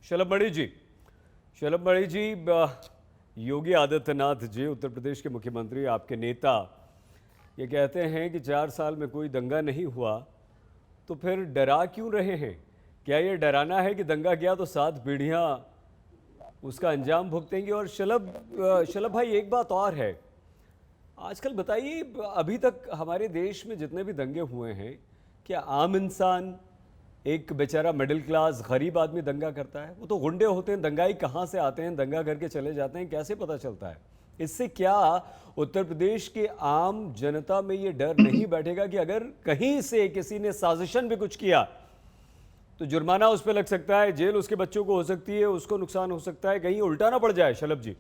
शलभ जी, शलभ जी, योगी आदित्यनाथ जी उत्तर प्रदेश के मुख्यमंत्री, आपके नेता, ये कहते हैं कि 4 साल में कोई दंगा नहीं हुआ, तो फिर डरा क्यों रहे हैं? क्या ये डराना है कि दंगा किया तो 7 पीढ़ियां उसका अंजाम भुगतेंगी? और शलभ भाई, एक बात और है, आजकल बताइए, अभी तक हमारे देश में जितने भी दंगे हुए हैं, क्या आम इंसान, एक बेचारा मिडिल क्लास गरीब आदमी दंगा करता है? वो तो गुंडे होते हैं, दंगाई कहाँ से आते हैं, दंगा करके चले जाते हैं, कैसे पता चलता है? इससे क्या उत्तर प्रदेश के आम जनता में ये डर नहीं बैठेगा कि अगर कहीं से किसी ने साजिशन भी कुछ किया तो जुर्माना उस पर लग सकता है, जेल उसके बच्चों को हो सकती है, उसको नुकसान हो सकता है, कहीं उल्टा ना पड़ जाए? शलभ जी।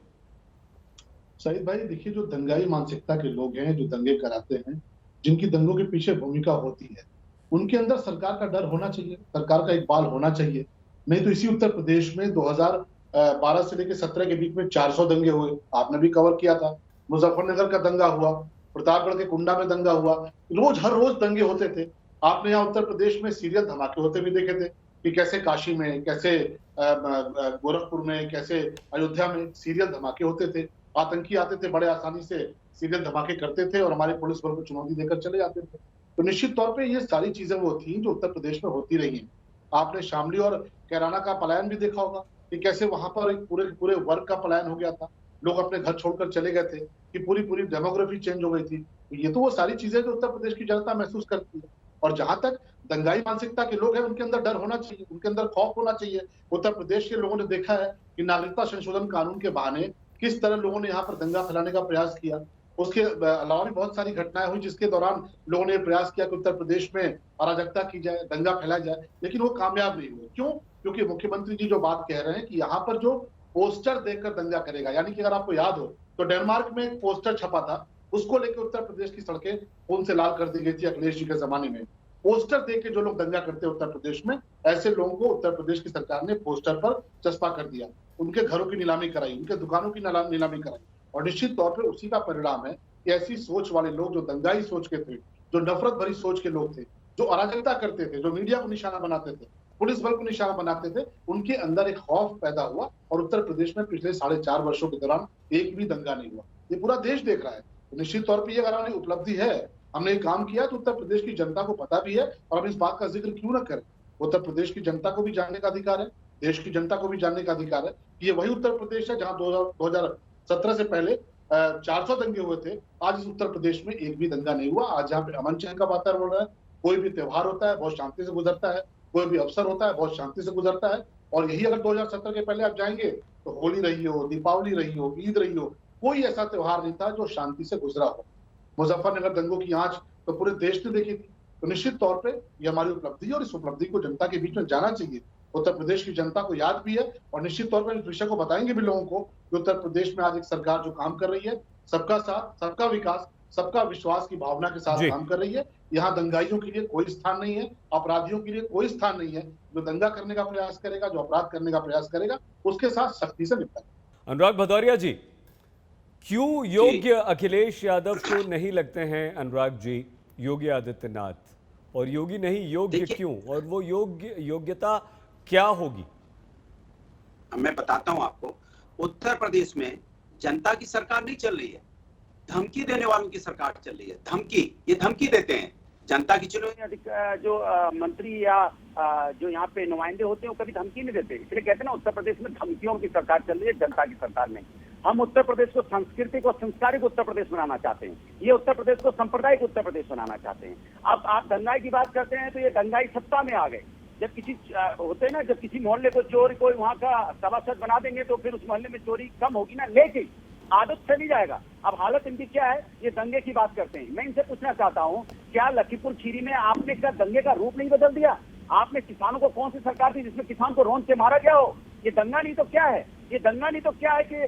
सईद भाई, देखिए, जो दंगाई मानसिकता के लोग हैं, जो दंगे कराते हैं, जिनकी दंगों के पीछे भूमिका होती है, उनके अंदर सरकार का डर होना चाहिए, सरकार का इकबाल होना चाहिए। नहीं तो इसी उत्तर प्रदेश में 2012 से लेकर 17 के बीच में 400 दंगे हुए, आपने भी कवर किया था। मुजफ्फरनगर का दंगा हुआ, प्रतापगढ़ के कुंडा में दंगा हुआ, रोज हर रोज दंगे होते थे। आपने यहाँ उत्तर प्रदेश में सीरियल धमाके होते भी देखे थे कि कैसे काशी में, कैसे गोरखपुर में, कैसे अयोध्या में सीरियल धमाके होते थे। आतंकी आते थे, बड़े आसानी से सीरियल धमाके करते थे और हमारे पुलिस बल को चुनौती देकर चले जाते थे। तो निश्चित तौर पे ये सारी चीजें वो थी जो उत्तर प्रदेश में होती रही हैं। आपने शामली और कैराना का पलायन भी देखा होगा कि कैसे वहां पर एक पूरे पूरे वर्ग का पलायन हो गया था, लोग अपने घर छोड़कर चले गए थे, कि पूरी पूरी डेमोग्राफी चेंज हो गई थी। तो ये तो वो सारी चीजें जो उत्तर प्रदेश की जनता महसूस करती है। और जहां तक दंगाई मानसिकता के लोग हैं, उनके अंदर डर होना चाहिए, उनके अंदर खौफ होना चाहिए। उत्तर प्रदेश के लोगों ने देखा है कि नागरिकता संशोधन कानून के बहाने किस तरह लोगों ने यहाँ पर दंगा फैलाने का प्रयास किया। उसके अलावा भी बहुत सारी घटनाएं हुई जिसके दौरान लोगों ने प्रयास किया कि उत्तर प्रदेश में अराजकता की जाए, दंगा फैलाया जाए, लेकिन वो कामयाब नहीं हुए। क्यों? क्योंकि मुख्यमंत्री जी जो बात कह रहे हैं कि यहाँ पर जो पोस्टर देखकर दंगा करेगा, यानी कि अगर आपको याद हो तो डेनमार्क में एक पोस्टर छपा था, उसको लेकर उत्तर प्रदेश की सड़कें खून से लाल कर दी गई थी अखिलेश जी के जमाने में। पोस्टर देख के जो लोग दंगा करते हैं उत्तर प्रदेश में, ऐसे लोगों को उत्तर प्रदेश की सरकार ने पोस्टर पर चस्पा कर दिया, उनके घरों की नीलामी कराई, उनके दुकानों की नीलामी कराई। और निश्चित तौर पर उसी का परिणाम है कि ऐसी सोच वाले लोग, जो दंगाई सोच के थे, जो नफरत भरी सोच के लोग थे, जो अराजकता करते थे, जो मीडिया को निशाना बनाते थे, पुलिस बल को निशाना बनाते थे, उनके अंदर एक खौफ पैदा हुआ और उत्तर प्रदेश में पिछले 4.5 वर्षों के दौरान एक भी दंगा नहीं हुआ। ये पूरा देश देख रहा है। तो निश्चित तौर पर ये अगर हमारी उपलब्धि है, हमने ये काम किया, तो उत्तर प्रदेश की जनता को पता भी है और हम इस बात का जिक्र क्यों ना करें। उत्तर प्रदेश की जनता को भी जानने का अधिकार है, देश की जनता को भी जानने का अधिकार है कि ये वही उत्तर प्रदेश है जहां 2017 से पहले 400 दंगे हुए थे। आज इस उत्तर प्रदेश में एक भी दंगा नहीं हुआ। आज यहाँ पे अमन चैन का वातावरण है, कोई भी त्योहार होता है बहुत शांति से गुजरता है, कोई भी अवसर होता है बहुत शांति से गुजरता है। और यही अगर 2017 के पहले आप जाएंगे तो होली रही हो, दीपावली रही हो, ईद रही हो, कोई ऐसा त्योहार नहीं था जो शांति से गुजरा हो। मुजफ्फरनगर दंगों की आंच तो पूरे देश ने देखी थी। तो निश्चित तौर पे ये हमारी उपलब्धि है और इस उपलब्धि को जनता के बीच में जाना चाहिए। उत्तर प्रदेश की जनता को याद भी है और निश्चित तौर पर इस विषय को बताएंगे भी लोगों को कि उत्तर प्रदेश में आज एक सरकार जो काम कर रही है, सबका साथ, सबका विकास, सबका विश्वास की भावना के साथ जी। काम कर रही है। यहाँ दंगाइयों के लिए कोई स्थान नहीं है, अपराधियों के लिए कोई स्थान नहीं है। जो दंगा करने का प्रयास करेगा, जो अपराध करने का प्रयास करेगा, उसके साथ सख्ती से निपटेगा। अनुराग भदौरिया जी, क्यों जी। योग्य अखिलेश यादव को नहीं लगते हैं अनुराग जी योगी आदित्यनाथ? और योगी नहीं, योग्य देखिए, क्यों? और वो योग्यता क्या होगी? मैं बताता हूं आपको। उत्तर प्रदेश में जनता की सरकार नहीं चल रही है, धमकी देने वालों की सरकार चल रही है। धमकी, ये धमकी देते हैं जनता की चुने हुए जो मंत्री या जो यहाँ पे नुमाइंदे होते हैं, वो कभी धमकी नहीं देते। इसलिए कहते हैं ना, उत्तर प्रदेश में धमकियों की सरकार चल रही है, जनता की सरकार नहीं। हम उत्तर प्रदेश को सांस्कृतिक और संस्कारिक उत्तर प्रदेश बनाना चाहते हैं। ये उत्तर प्रदेश को सांप्रदायिक उत्तर प्रदेश बनाना चाहते हैं। अब आप दंगाई की बात करते हैं तो ये दंगाई सत्ता में आ गए। जब किसी होते हैं ना, जब किसी मोहल्ले को चोर कोई वहाँ का सभासद बना देंगे तो फिर उस मोहल्ले में चोरी कम होगी ना, लेकिन आदत चली जाएगा। अब हालत इनकी क्या है, ये दंगे की बात करते हैं। मैं इनसे पूछना चाहता हूँ, क्या लखीमपुर खीरी में आपने क्या दंगे का रूप नहीं बदल दिया? आपने किसानों को कौन सी सरकार थी जिसमें किसान को रौंद के मारा गया हो? ये दंगा नहीं तो क्या है? ये दंगा नहीं तो क्या है कि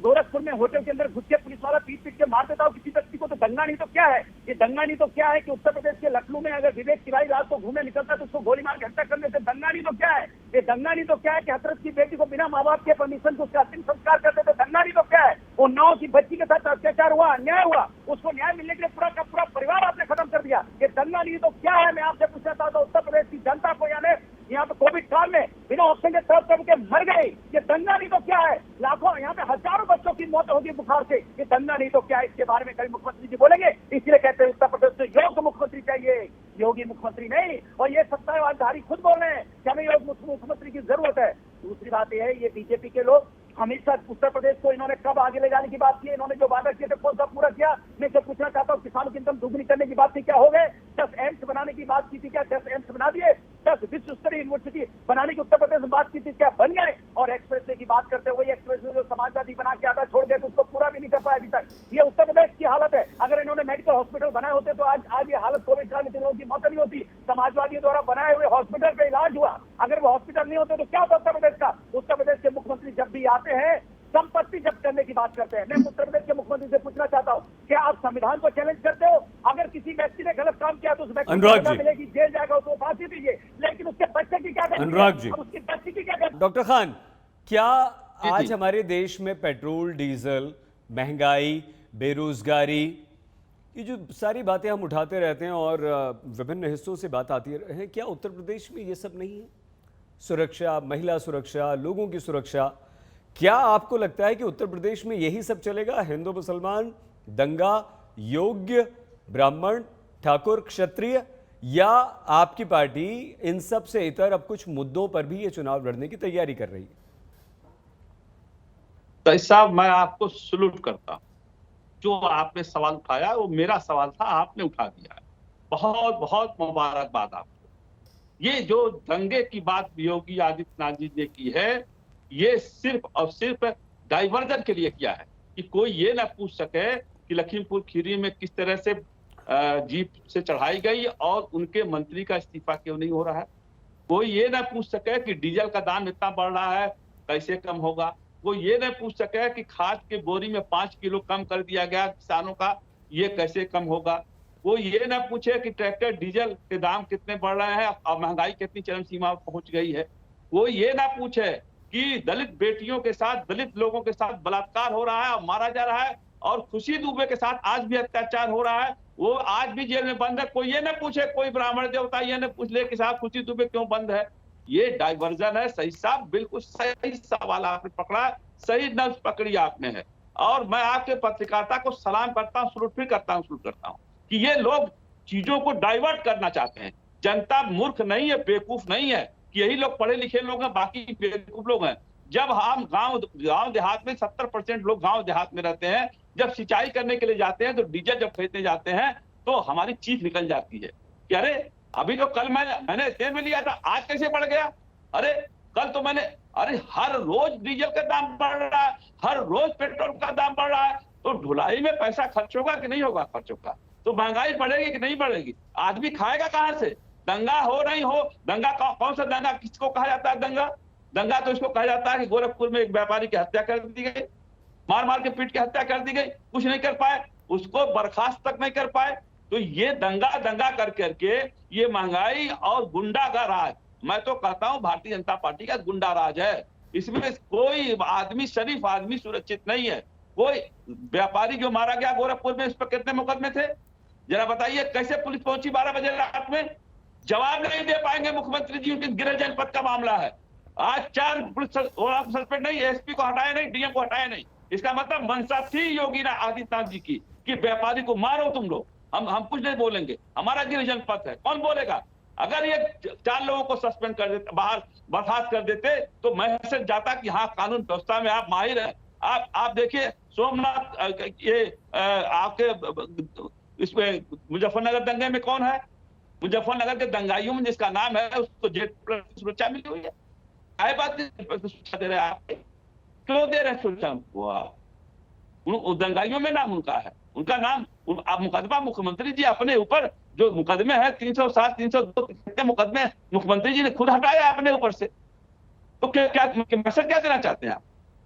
गोरखपुर में होटल के अंदर घुस के पुलिस वाला पीट पीट के मार देता हो किसी व्यक्ति को? तो दंगा नहीं तो क्या है? ये दंगा नहीं तो क्या है कि उत्तर प्रदेश के लखनऊ में अगर विवेक तिवारी रात को घूमने निकलता है तो उसको गोली मार के हत्या कर देते? दंगा नहीं तो क्या है? ये दंगा नहीं तो क्या है कि हथरस की बेटी को बिना माँ बाप के परमिशन को उसका अंतिम संस्कार कर देते? दंगा नहीं तो क्या है? वो 9 की बच्ची के साथ अत्याचार हुआ, अन्याय हुआ, उसको न्याय मिलने के लिए पूरा का पूरा परिवार आपने खत्म कर दिया। ये दंगा नहीं तो क्या है? मैं आपसे पूछना चाहता हूँ उत्तर प्रदेश की जनता को, यानी यहाँ पे कोविड काल में बिना ऑक्सीजन के तरफ के ये मर गए, ये दंगा नहीं तो क्या है, लाखों यहाँ पे हजारों बच्चों की मौत होगी बुखार से, ये दंगा नहीं तो क्या है, इसके बारे में कभी मुख्यमंत्री जी बोलेंगे? इसलिए कहते हैं उत्तर प्रदेश में योग्य मुख्यमंत्री चाहिए, योगी मुख्यमंत्री नहीं। और ये सत्ताधारी खुद बोल रहे हैं कि हमें योग्य मुख्यमंत्री की जरूरत है। दूसरी बात यह है, ये बीजेपी के लोग हमेशा उत्तर प्रदेश को इन्होंने कब आगे ले जाने की बात की, इन्होंने जो वादा किए थे कौन सा पूरा किया? मैं जो पूछना चाहता हूँ, किसानों की इनकम दुगनी करने की बात थी, क्या हो गए? 10 एम्स बनाने की बात की थी, क्या 10 एम्स बना दिए? 10 विश्व स्तरीय यूनिवर्सिटी बनाने की उत्तर प्रदेश में बात की थी, क्या बन गए? और एक्सप्रेसवे की बात करते हुए एक्सप्रेसवे जो समाजवादी बना के आता छोड़ गए तो उसको पूरा भी नहीं कर पाया अभी तक। ये उत्तर प्रदेश की हालत है। अगर इन्होंने मेडिकल हॉस्पिटल बनाए होते तो आज ये हालत कोविड काल में लोगों की मौत नहीं होती। समाजवादियों द्वारा बनाए हुए हॉस्पिटल पे इलाज हुआ, अगर वो हॉस्पिटल नहीं होते तो क्या होता उत्तर प्रदेश का? उत्तर प्रदेश के मुख्यमंत्री जब भी आते हैं संपत्ति जब्त करने की बात करते हैं। मैं उत्तर प्रदेश के मुख्यमंत्री से पूछना चाहता हूँ, क्या आप संविधान को चैलेंज करते हो? अगर किसी व्यक्ति ने गलत काम किया तो उस व्यक्ति को सजा मिलेगी, जेल जाएगा, उसको फांसी दीजिए, लेकिन उसके बच्चे की क्या करेंगे? अनुराग जी, उसकी बच्ची की क्या करेंगे? डॉक्टर खान, क्या आज हमारे देश में पेट्रोल, डीजल, महंगाई, बेरोजगारी, ये जो सारी बातें हम उठाते रहते हैं और विभिन्न हिस्सों से बात आती है, क्या उत्तर प्रदेश में ये सब नहीं है? सुरक्षा, महिला सुरक्षा, लोगों की सुरक्षा, क्या आपको लगता है कि उत्तर प्रदेश में यही सब चलेगा? हिंदू मुसलमान, दंगा, योग्य, ब्राह्मण, ठाकुर, क्षत्रिय, या आपकी पार्टी इन सब से इतर अब कुछ मुद्दों पर भी ये चुनाव लड़ने की तैयारी कर रही है? तो साहब, मैं आपको सलूट करता हूं। जो आपने सवाल उठाया वो मेरा सवाल था, आपने उठा दिया है। बहुत बहुत मुबारकबाद आपको। ये जो दंगे की बात योगी आदित्यनाथ जी ने की है, ये सिर्फ और सिर्फ डाइवर्जन के लिए किया है कि कोई ये ना पूछ सके कि लखीमपुर खीरी में किस तरह से जीप से चढ़ाई गई और उनके मंत्री का इस्तीफा क्यों नहीं हो रहा है। कोई ये ना पूछ सके कि डीजल का दाम इतना बढ़ रहा है, कैसे कम होगा। कोई ये ना पूछ सके कि खाद के बोरी में 5 किलो कम कर दिया गया किसानों का, ये कैसे कम होगा। कोई ये ना पूछे कि ट्रैक्टर डीजल के दाम कितने बढ़ रहे हैं और महंगाई कितनी चरम सीमा पर पहुंच गई है। कोई ये ना पूछे कि दलित बेटियों के साथ, दलित लोगों के साथ बलात्कार हो रहा है और मारा जा रहा है, और खुशी दुबे के साथ आज भी अत्याचार हो रहा है, वो आज भी जेल में बंद है। कोई ये ना पूछे, कोई ब्राह्मण देवता ये ना पूछ ले कि साहब खुशी दुबे क्यों बंद है। ये डाइवर्जन है। सही साहब, बिल्कुल सही सवाल आपने पकड़ा, सही नब्ज पकड़ी आपने है। और मैं आपके पत्रकारिता को सलाम करता हूँ, सलूट भी करता हूँ कि ये लोग चीजों को डाइवर्ट करना चाहते हैं। जनता मूर्ख नहीं है, बेवकूफ नहीं है कि यही लोग पढ़े लिखे लोग हैं, बाकी बेवकूफ लोग हैं। जब हम गांव देहात में 70% लोग गांव देहात में रहते हैं, जब सिंचाई करने के लिए जाते हैं तो डीजल जब खरीदने जाते हैं तो हमारी चीख निकल जाती है कि अरे अभी तो कल मैंने तेल में लिया था, आज कैसे बढ़ गया। अरे कल तो अरे हर रोज डीजल का दाम बढ़ रहा है, हर रोज पेट्रोल का दाम बढ़ रहा है, तो ढुलाई में पैसा खर्च होगा कि नहीं होगा? खर्च होगा तो महंगाई बढ़ेगी कि नहीं बढ़ेगी? आदमी खाएगा कहां से? दंगा हो नहीं हो, दंगा कौन सा दंगा, किसको कहा जाता है दंगा? दंगा तो इसको कहा जाता है कि गोरखपुर में एक व्यापारी की हत्या कर दी गई, मार के पीट के हत्या कर दी गई, कुछ नहीं कर पाए, उसको बर्खास्त तक नहीं कर पाए। तो ये दंगा कर करके ये महंगाई और गुंडा का राज, मैं तो कहता हूं भारतीय जनता पार्टी का गुंडा राज है। इसमें कोई आदमी, शरीफ आदमी सुरक्षित नहीं है। कोई व्यापारी जो मारा गया गोरखपुर में, इस पर कितने मुकदमे थे जरा बताइए? कैसे पुलिस पहुंची 12 बजे रात में? जवाब नहीं दे पाएंगे मुख्यमंत्री जी। उनके गृह जनपद का मामला है। आज 4 पुलिस सस्पेंड नहीं, एसपी को हटाया नहीं, डीएम को हटाया नहीं। इसका मतलब मंशा थी योगी आदित्यनाथ जी की कि व्यापारी को मारो तुम लोग, हम कुछ नहीं बोलेंगे, हमारा गृह जनपद है, कौन बोलेगा? अगर ये 4 लोगों को सस्पेंड कर देते, बाहर बर्खास्त कर देते, तो मैसेज जाता कि हाँ कानून व्यवस्था में आप माहिर हैं। आप देखिए सोमनाथ, ये आपके इसमें मुजफ्फरनगर दंगे में कौन है? मुजफ्फरनगर के दंगाइयों में जिसका नाम है उसको जेट सुरक्षा मिली हुई है। क्या बात सुरक्षा दे रहे हैं आप? क्यों दे रहे हैं सुरक्षा को? आप दंगाइयों में नाम उनका है, उनका नाम मुकदमा मुख्यमंत्री जी अपने ऊपर जो मुकदमे हैं 307, 302 मुकदमे मुख्यमंत्री जी ने खुद हटाया अपने ऊपर से। तो क्या मैसेज क्या देना चाहते हैं आप?